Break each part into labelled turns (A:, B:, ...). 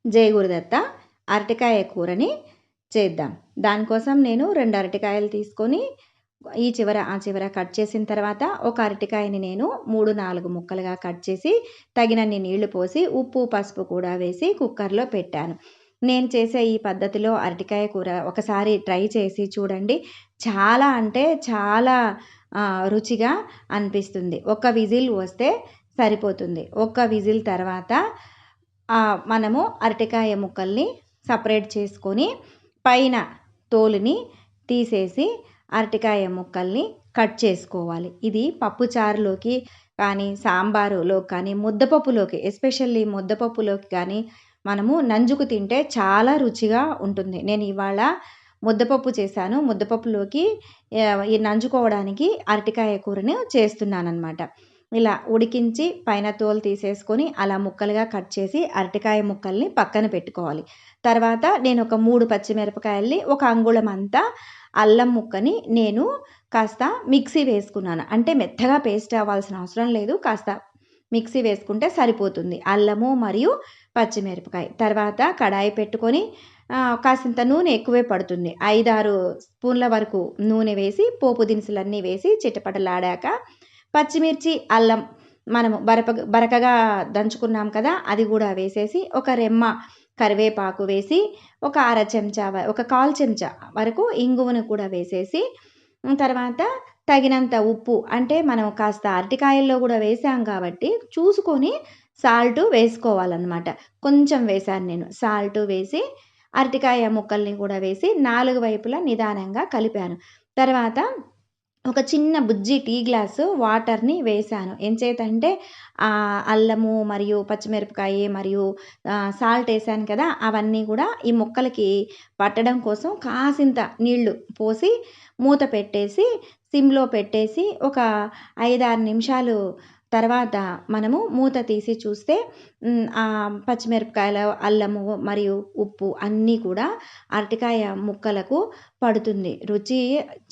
A: జై గురుదత్త. అరటికాయ కూరని చేద్దాం. దానికోసం నేను 2 అరటికాయలు తీసుకొని ఈ చివర, ఆ చివర కట్ చేసిన తర్వాత ఒక అరటికాయని నేను 3, 4 ముక్కలుగా కట్ చేసి తగినన్ని నీళ్లు పోసి ఉప్పు, పసుపు కూడా వేసి కుక్కర్‌లో పెట్టాను. నేను చేసే ఈ పద్ధతిలో అరటికాయ కూర ఒకసారి ట్రై చేసి చూడండి. చాలా అంటే చాలా రుచిగా అనిపిస్తుంది. ఒక్క విజిల్ వస్తే సరిపోతుంది. ఒక్క విజిల్ తర్వాత మనము అరటికాయ ముక్కల్ని సపరేట్ చేసుకొని పైన తోలుని తీసేసి అరటికాయ ముక్కల్ని కట్ చేసుకోవాలి. ఇది పప్పుచారులోకి కానీ, సాంబారులో కానీ, ముద్దపప్పులోకి ఎస్పెషల్లీ ముద్దపప్పులోకి కానీ మనము నంజుకు తింటే చాలా రుచిగా ఉంటుంది. నేను ఇవాళ ముద్దపప్పు చేశాను. ముద్దపప్పులోకి ఈ నంజుకోవడానికి అరటికాయ కూరను చేస్తున్నాననమాట. ఇలా ఉడికించి పైన తోలు తీసేసుకొని అలా ముక్కలుగా కట్ చేసి అరటికాయ ముక్కల్ని పక్కన పెట్టుకోవాలి. తర్వాత నేను ఒక 3 పచ్చిమిరపకాయల్ని, ఒక అంగుళం అంతా అల్లం ముక్కని నేను కాస్త మిక్సీ వేసుకున్నాను. అంటే మెత్తగా పేస్ట్ అవ్వాల్సిన అవసరం లేదు. కాస్త మిక్సీ వేసుకుంటే సరిపోతుంది. అల్లము మరియు పచ్చిమిరపకాయ. తర్వాత కడాయి పెట్టుకొని కాసింత నూనె ఎక్కువే పడుతుంది. 5, 6 స్పూన్ల వరకు నూనె వేసి పోపు దినుసులన్నీ వేసి చిటపటలాడాక పచ్చిమిర్చి, అల్లం మనము బరకగా దంచుకున్నాం కదా! అది కూడా వేసేసి ఒక రెమ్మ కరివేపాకు వేసి ఒక అర చెంచా ఒక 1/4 చెంచా వరకు ఇంగువను కూడా వేసేసి తర్వాత తగినంత ఉప్పు, అంటే మనం కాస్త అరటికాయల్లో కూడా వేసాం కాబట్టి చూసుకొని సాల్ట్ వేసుకోవాలన్నమాట. కొంచెం వేశాను నేను. సాల్ట్ వేసి అరటికాయ ముక్కల్ని కూడా వేసి 4 వైపులా నిదానంగా కలిపాను. తర్వాత ఒక చిన్న బుజ్జి టీ గ్లాసు వాటర్‌ని వేశాను. ఎంచేతంటే అల్లము మరియు పచ్చిమిరపకాయ మరియు సాల్ట్ ఏసాను కదా! అవన్నీ కూడా ఈ ముక్కలకి పట్టడం కోసం కాసింత నీళ్లు పోసి మూత పెట్టేసి సిమ్‌లో పెట్టేసి ఒక 5, 6 నిమిషాలు తర్వాత మనము మూత తీసి చూస్తే పచ్చిమిరపకాయలు, అల్లము మరియు ఉప్పు అన్నీ కూడా అరటికాయ ముక్కలకు పడుతుంది. రుచి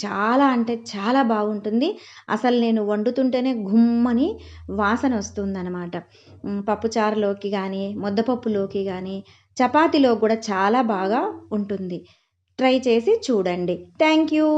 A: చాలా అంటే చాలా బాగుంటుంది. అసలు నేను వండుతుంటేనే ఘుమ్మని వాసనొస్తుందనమాట. పప్పుచారులోకి గానీ, ముద్దపప్పులోకి గానీ, చపాతీలో కూడా చాలా బాగా ఉంటుంది. ట్రై చేసి చూడండి. Thank you.